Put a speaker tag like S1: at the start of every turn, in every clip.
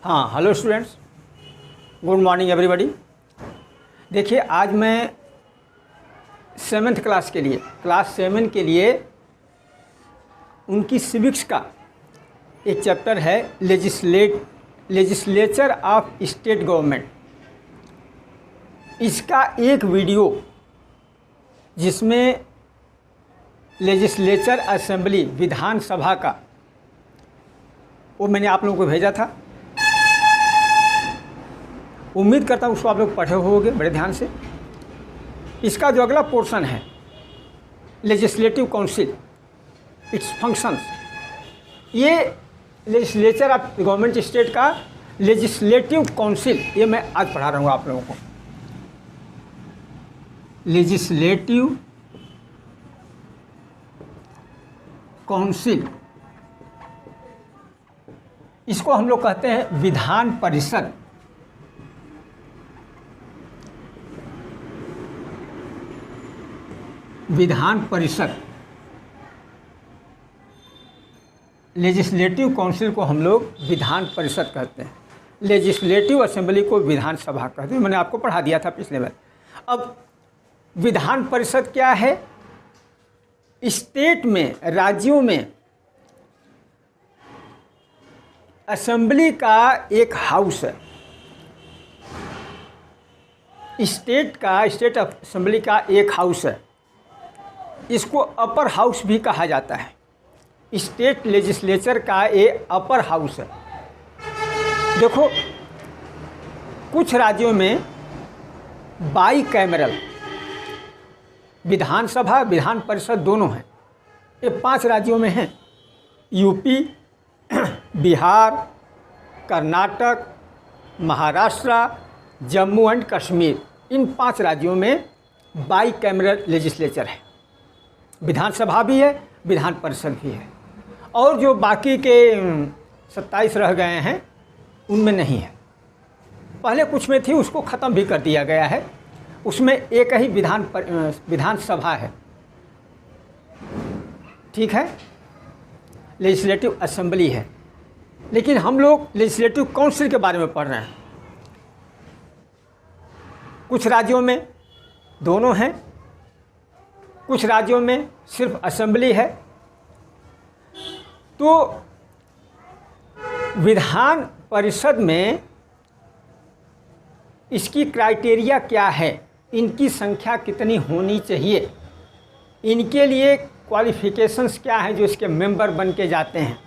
S1: हाँ, hello students, good morning everybody. देखिए, आज मैं 7th क्लास के लिए, क्लास 7 के लिए उनकी सिविक्स का एक चैप्टर है लेजिस्लेचर ऑफ स्टेट गवर्नमेंट। इसका एक वीडियो जिसमें लेजिस्लेचर असेंबली विधानसभा का, वो मैंने आप लोगों को भेजा था। उम्मीद करता हूँ उसको आप लोग पढ़े होंगे बड़े ध्यान से। इसका जो अगला पोर्शन है, लेजिस्लेटिव काउंसिल, इट्स फंक्शंस, ये लेजिस्लेचर ऑफ गवर्नमेंट स्टेट का लेजिस्लेटिव काउंसिल, ये मैं आज पढ़ा रहा हूँ आप लोगों को। लेजिस्लेटिव काउंसिल, इसको हम लोग कहते हैं विधान परिषद। विधान परिषद, लेजिस्लेटिव काउंसिल को हम लोग विधान परिषद कहते हैं, लेजिस्लेटिव असेंबली को विधानसभा कहते हैं। मैंने आपको पढ़ा दिया था पिछले बार। अब विधान परिषद क्या है? स्टेट में, राज्यों में असेंबली का एक हाउस है। स्टेट असेंबली का एक हाउस है। इसको अपर हाउस भी कहा जाता है। स्टेट लेजिस्लेचर का ये अपर हाउस है। देखो, कुछ राज्यों में बाई कैमरल विधानसभा विधान परिषद दोनों हैं। ये 5 राज्यों में हैं: यूपी, बिहार, कर्नाटक, महाराष्ट्र, जम्मू एंड कश्मीर। इन 5 राज्यों में बाई कैमरल लेजिस्लेचर है। विधानसभा भी है, विधान परिषद भी है। और जो बाकी के 27 रह गए हैं उनमें नहीं है। पहले कुछ में थी, उसको ख़त्म भी कर दिया गया है। उसमें एक ही विधानसभा है। ठीक है, लेजिस्लेटिव असेंबली है। लेकिन हम लोग लेजिस्लेटिव काउंसिल के बारे में पढ़ रहे हैं। कुछ राज्यों में दोनों हैं, कुछ राज्यों में सिर्फ असेंबली है। तो विधान परिषद में इसकी क्राइटेरिया क्या है, इनकी संख्या कितनी होनी चाहिए, इनके लिए क्वालिफ़िकेशंस क्या हैं जो इसके मेंबर बन के जाते हैं।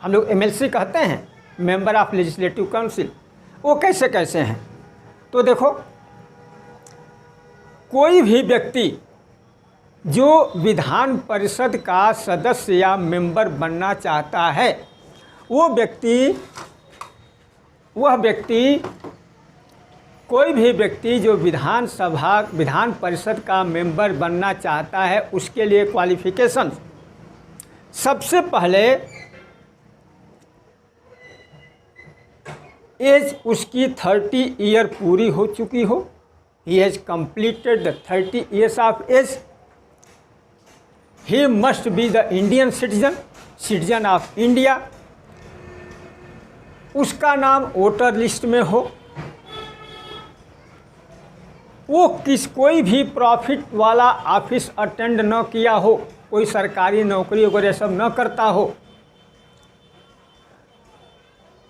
S1: हम लोग MLC कहते हैं, मेंबर ऑफ लेजिस्लेटिव काउंसिल। वो कैसे कैसे हैं? तो देखो, कोई भी व्यक्ति जो विधान परिषद का सदस्य या मेंबर बनना चाहता है, वह व्यक्ति कोई भी व्यक्ति जो विधान परिषद का मेंबर बनना चाहता है, उसके लिए क्वालिफ़िकेशन, सबसे पहले एज उसकी 30 ईयर पूरी हो चुकी हो। He has completed the 30 years of age. He must be the Indian citizen of India. उसका नाम वोटर लिस्ट में हो। वो कोई भी प्रॉफिट वाला ऑफिस अटेंड न किया हो, कोई सरकारी नौकरी वगैरह सब न करता हो।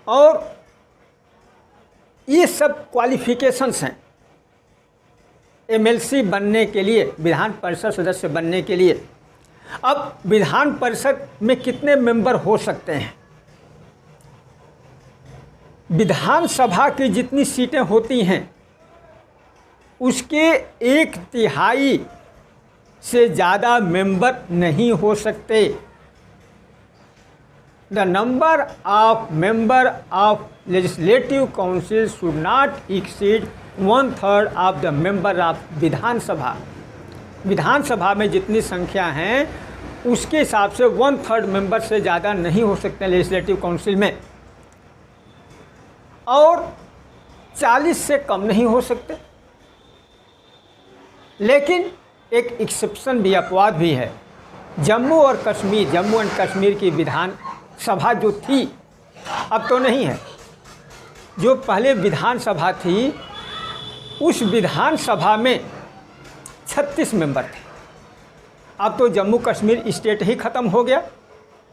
S1: और ये सब क्वालिफ़िकेशंस हैं MLC बनने के लिए, विधान परिषद सदस्य बनने के लिए। अब विधान परिषद में कितने मेंबर हो सकते हैं? विधानसभा की जितनी सीटें होती हैं उसके 1/3 से ज़्यादा मेंबर नहीं हो सकते। The number of member of legislative council should not exceed 1/3 of the member of Vidhansabha. Vidhansabha में जितनी संख्या हैं उसके हिसाब से 1/3 मेंबर से ज़्यादा नहीं हो सकते लेजिस्लेटिव काउंसिल में, और 40 से कम नहीं हो सकते। लेकिन एक एक्सेप्शन भी, अपवाद भी है। जम्मू एंड कश्मीर की विधानसभा जो थी, अब तो नहीं है, जो पहले विधानसभा थी उस विधानसभा में 36 मेंबर थे। अब तो जम्मू कश्मीर स्टेट ही ख़त्म हो गया,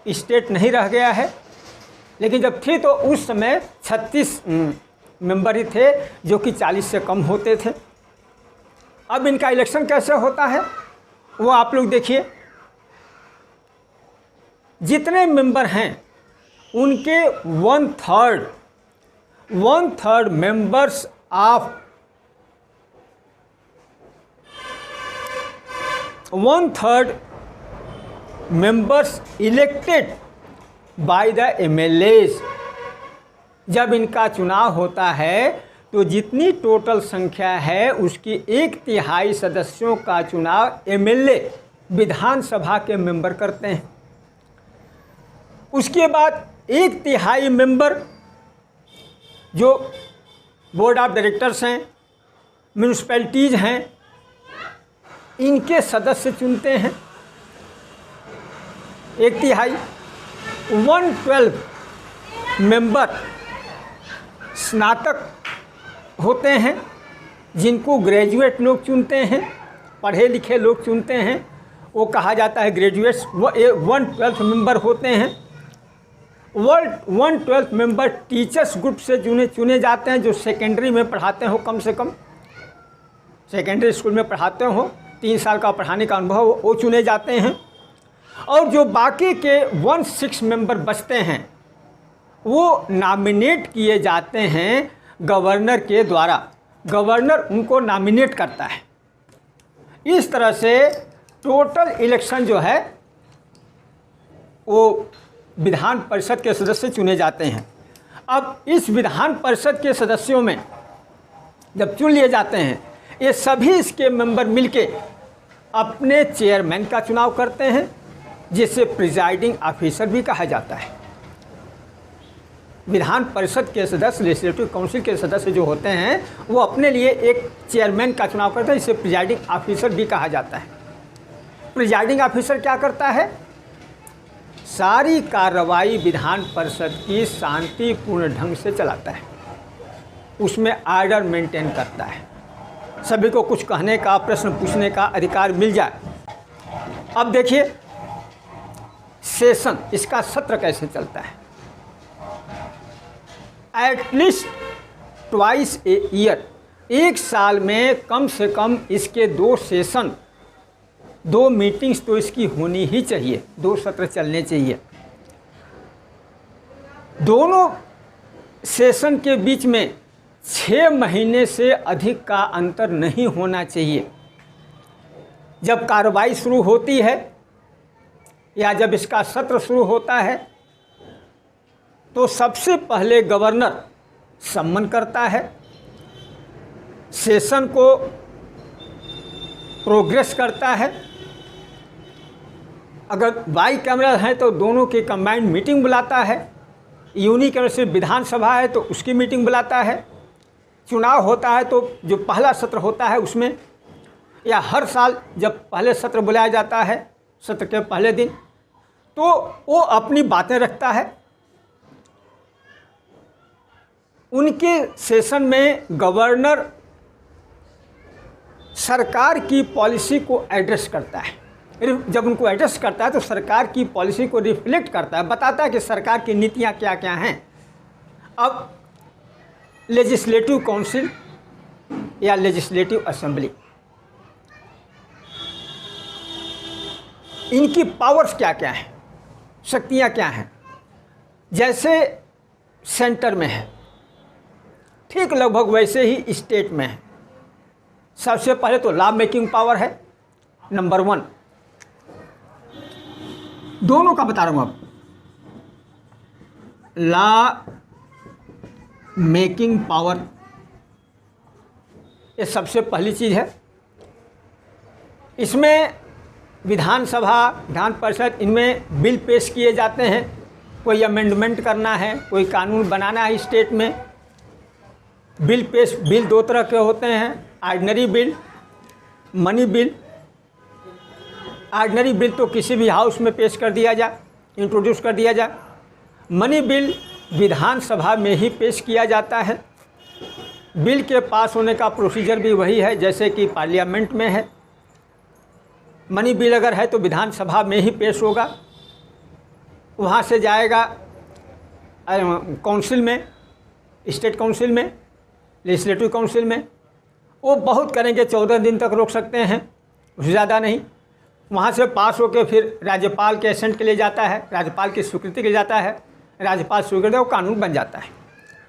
S1: स्टेट नहीं रह गया है, लेकिन जब थी तो उस समय 36 मेंबर ही थे जो कि 40 से कम होते थे। अब इनका इलेक्शन कैसे होता है वो आप लोग देखिए। जितने मेंबर हैं उनके 1/3 members of 1/3 members elected by the MLAs. जब इनका चुनाव होता है तो जितनी टोटल संख्या है उसकी 1/3 सदस्यों का चुनाव एमएलए विधानसभा के मेंबर करते हैं। उसके बाद 1/3 मेंबर जो बोर्ड ऑफ डायरेक्टर्स हैं, म्यूनिसिपैलिटीज़ हैं, इनके सदस्य चुनते हैं। 1/3 1/12 मेंबर स्नातक होते हैं जिनको ग्रेजुएट लोग चुनते हैं, पढ़े लिखे लोग चुनते हैं, वो कहा जाता है ग्रेजुएट्स। वो 1/12 मेंबर होते हैं। 1/12 मेंबर टीचर्स ग्रुप से चुने जाते हैं जो सेकेंडरी में पढ़ाते हो, कम से कम सेकेंडरी स्कूल में पढ़ाते हो, 3 साल का पढ़ाने का अनुभव वो चुने जाते हैं। और जो बाकी के 1/6 मेंबर बचते हैं वो नॉमिनेट किए जाते हैं गवर्नर के द्वारा। गवर्नर उनको नॉमिनेट करता है। इस तरह से टोटल इलेक्शन जो है वो विधान परिषद के सदस्य चुने जाते हैं। अब इस विधान परिषद के सदस्यों में जब चुन लिए जाते हैं, ये सभी इसके मेंबर मिलके अपने चेयरमैन का चुनाव करते हैं, जिसे प्रिजाइडिंग ऑफिसर भी कहा जाता है। विधान परिषद के सदस्य, लेजिस्लेटिव काउंसिल के सदस्य जो होते हैं वो अपने लिए एक चेयरमैन का चुनाव करते हैं, इसे प्रिजाइडिंग ऑफिसर भी कहा जाता है। प्रिजाइडिंग ऑफिसर क्या करता है? सारी कार्रवाई विधान परिषद की शांतिपूर्ण ढंग से चलाता है, उसमें ऑर्डर मेंटेन करता है, सभी को कुछ कहने का, प्रश्न पूछने का अधिकार मिल जाए। अब देखिए सेशन, इसका सत्र कैसे चलता है। एटलीस्ट ट्वाइस ए ईयर, एक साल में कम से कम इसके 2 सेशन, 2 मीटिंग्स तो इसकी होनी ही चाहिए, 2 सत्र चलने चाहिए। दोनों सेशन के बीच में 6 महीने से अधिक का अंतर नहीं होना चाहिए। जब कार्रवाई शुरू होती है या जब इसका सत्र शुरू होता है तो सबसे पहले गवर्नर सम्मन करता है, सेशन को प्रोग्रेस करता है। अगर बाई कैमरा है तो दोनों की कंबाइंड मीटिंग बुलाता है, यूनी कैमरा से विधानसभा है तो उसकी मीटिंग बुलाता है। चुनाव होता है तो जो पहला सत्र होता है उसमें, या हर साल जब पहले सत्र बुलाया जाता है सत्र के पहले दिन, तो वो अपनी बातें रखता है। उनके सेशन में गवर्नर सरकार की पॉलिसी को एड्रेस करता है। जब उनको एड्रेस करता है तो सरकार की पॉलिसी को रिफ्लेक्ट करता है, बताता है कि सरकार की नीतियाँ क्या क्या हैं। अब लेजिस्लेटिव काउंसिल या लेजिस्लेटिव असेंबली, इनकी पावर्स क्या क्या हैं, शक्तियाँ क्या हैं। जैसे सेंटर में है, ठीक लगभग वैसे ही स्टेट में है। सबसे पहले तो लॉ मेकिंग पावर है, नंबर 1। दोनों का बता रहा हूँ अब। लॉ मेकिंग पावर, ये सबसे पहली चीज़ है। इसमें विधानसभा, विधान परिषद, इनमें बिल पेश किए जाते हैं। कोई अमेंडमेंट करना है, कोई कानून बनाना है स्टेट में, बिल 2 तरह के होते हैं, ordinary bill, money bill. Ordinary bill तो किसी भी हाउस में पेश कर दिया जाए, इंट्रोड्यूस कर दिया जाए। मनी बिल विधानसभा में ही पेश किया जाता है। बिल के पास होने का प्रोसीजर भी वही है जैसे कि पार्लियामेंट में है। मनी बिल अगर है तो विधानसभा में ही पेश होगा, वहाँ से जाएगा काउंसिल में, स्टेट काउंसिल में, लेजिस्लेटिव काउंसिल में। वो बहुत करेंगे 14 दिन तक रोक सकते हैं, उससे ज़्यादा नहीं। वहाँ से पास होकर फिर राज्यपाल के एसेंट के लिए जाता है, राज्यपाल की स्वीकृति के लिए जाता है, राज्यपाल स्वीकृति वो कानून बन जाता है।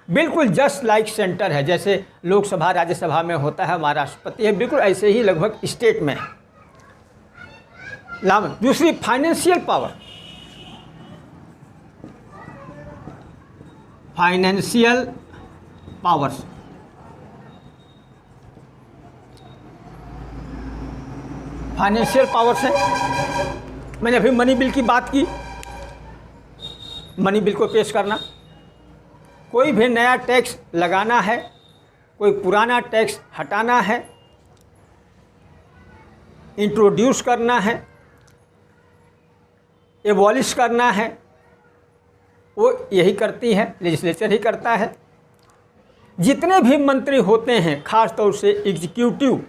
S1: बिल्कुल जस्ट लाइक सेंटर है, जैसे लोकसभा राज्यसभा में होता है, हमारा राष्ट्रपति है, बिल्कुल ऐसे ही लगभग स्टेट में है। दूसरी financial power, financial powers. Financial powers है, मैंने अभी मनी बिल की बात की। मनी बिल को पेश करना, कोई भी नया टैक्स लगाना है, कोई पुराना टैक्स हटाना है, इंट्रोड्यूस करना है, एबॉलिश करना है, वो यही करती है, लेजिस्लेचर ही करता है। जितने भी मंत्री होते हैं, खास तौर से एग्जीक्यूटिव,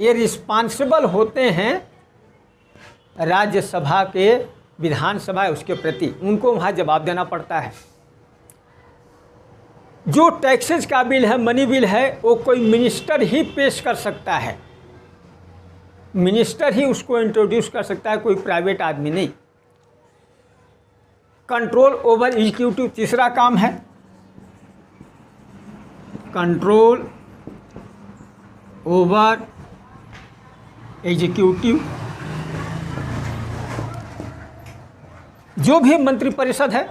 S1: ये रिस्पॉन्सिबल होते हैं राज्यसभा के, विधानसभा उसके प्रति, उनको वहाँ जवाब देना पड़ता है। जो टैक्सेस का बिल है, मनी बिल है, वो कोई मिनिस्टर ही पेश कर सकता है, मिनिस्टर ही उसको इंट्रोड्यूस कर सकता है, कोई प्राइवेट आदमी नहीं। कंट्रोल ओवर एग्जीक्यूटिव तीसरा काम है, कंट्रोल ओवर एग्जीक्यूटिव। जो भी मंत्रिपरिषद है,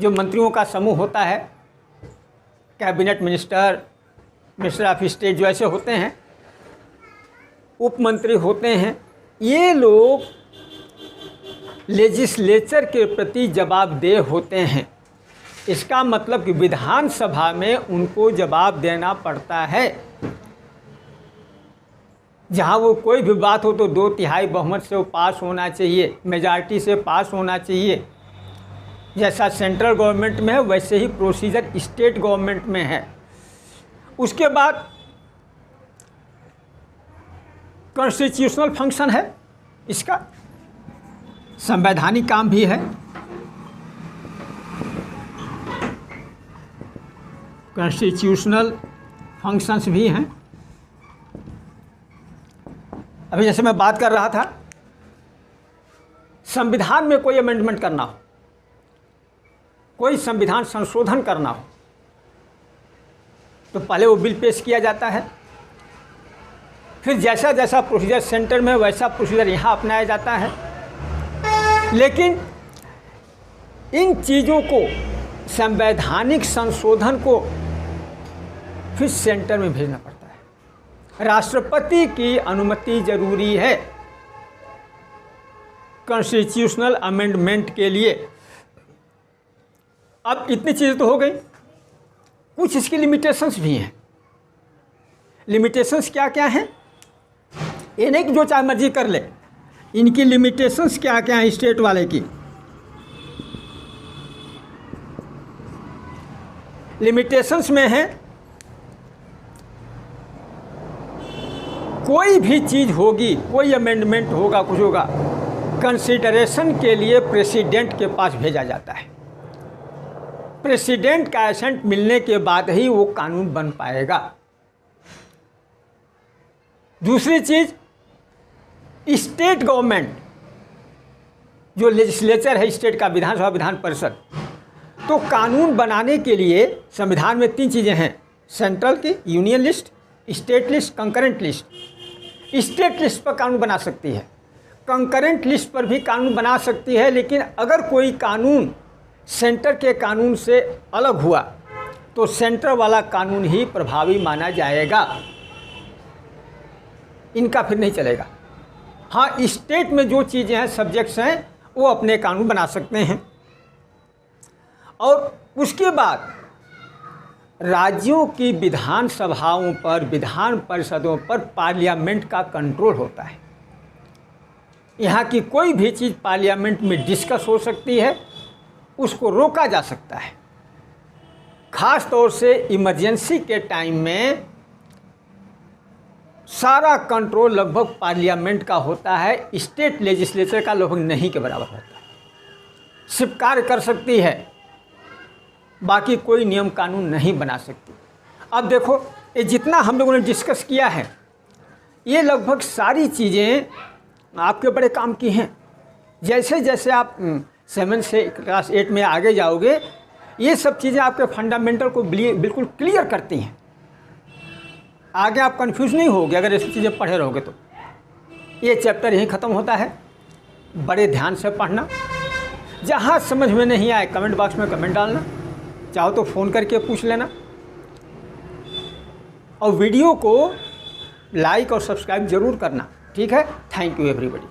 S1: जो मंत्रियों का समूह होता है, cabinet minister, minister of state जो ऐसे होते हैं, उपमंत्री होते हैं, ये लोग लेजिस्लेचर के प्रति जवाबदेह होते हैं। इसका मतलब कि विधानसभा में उनको जवाब देना पड़ता है। जहाँ वो कोई भी बात हो तो 2/3 बहुमत से वो पास होना चाहिए, मेजॉरिटी से पास होना चाहिए। जैसा सेंट्रल गवर्नमेंट में है वैसे ही प्रोसीजर स्टेट गवर्नमेंट में है। उसके बाद कॉन्स्टिट्यूशनल फंक्शन है, इसका संवैधानिक काम भी है। कॉन्स्टिट्यूशनल फंक्शंस भी हैं। अभी जैसे मैं बात कर रहा था, संविधान में कोई अमेंडमेंट करना हो, कोई संविधान संशोधन करना हो, तो पहले वो बिल पेश किया जाता है। फिर जैसा जैसा प्रोसीजर सेंटर में वैसा प्रोसीजर यहाँ अपनाया जाता है। लेकिन इन चीज़ों को, संवैधानिक संशोधन को फिर सेंटर में भेजना पड़ता है। राष्ट्रपति की अनुमति जरूरी है कॉन्स्टिट्यूशनल अमेंडमेंट के लिए। अब इतनी चीज़ें तो हो गई, कुछ इसकी लिमिटेशंस भी हैं। लिमिटेशंस क्या क्या हैं? ये नहीं कि जो चाहे मर्जी कर ले, इनकी लिमिटेशंस क्या क्या हैं स्टेट वाले की। लिमिटेशंस में है, कोई भी चीज़ होगी, कोई अमेंडमेंट होगा, कुछ होगा, कंसिडरेशन के लिए प्रेसिडेंट के पास भेजा जाता है। प्रेसिडेंट का एसेंट मिलने के बाद ही वो कानून बन पाएगा। दूसरी चीज़, स्टेट गवर्नमेंट जो लेजिस्लेचर है स्टेट का, विधानसभा, विधान परिषद, तो कानून बनाने के लिए संविधान में 3 चीज़ें हैं, सेंट्रल की, union list, state list, concurrent list. State list पर कानून बना सकती है, कंकरेंट लिस्ट पर भी कानून बना सकती है, लेकिन अगर कोई कानून सेंटर के कानून से अलग हुआ तो सेंटर वाला कानून ही प्रभावी माना जाएगा, इनका फिर नहीं चलेगा। हाँ, स्टेट में जो चीज़ें हैं, सब्जेक्ट्स हैं, वो अपने कानून बना सकते हैं। और उसके बाद राज्यों की विधानसभाओं पर, विधान परिषदों पर पार्लियामेंट का कंट्रोल होता है। यहाँ की कोई भी चीज़ पार्लियामेंट में डिस्कस हो सकती है, उसको रोका जा सकता है। ख़ास तौर से इमरजेंसी के टाइम में सारा कंट्रोल लगभग पार्लियामेंट का होता है, स्टेट लेजिस्लेचर का लगभग नहीं के बराबर होता है। सिर्फ कार्य कर सकती है, बाकी कोई नियम कानून नहीं बना सकती। अब देखो, ये जितना हम लोगों ने डिस्कस किया है, ये लगभग सारी चीज़ें आपके बड़े काम की हैं। जैसे जैसे आप 7 से क्लास 8 में आगे जाओगे, ये सब चीज़ें आपके फंडामेंटल को बिल्कुल क्लियर करती हैं। आगे आप कंफ्यूज नहीं होगे अगर ये सब चीज़ें पढ़े रहोगे तो। ये चैप्टर यहीं ख़त्म होता है। बड़े ध्यान से पढ़ना। जहाँ समझ में नहीं आए कमेंट बॉक्स में कमेंट डालना, चाहो तो फ़ोन करके पूछ लेना, और वीडियो को लाइक और सब्सक्राइब ज़रूर करना। ठीक है, थैंक यू एवरीबॉडी।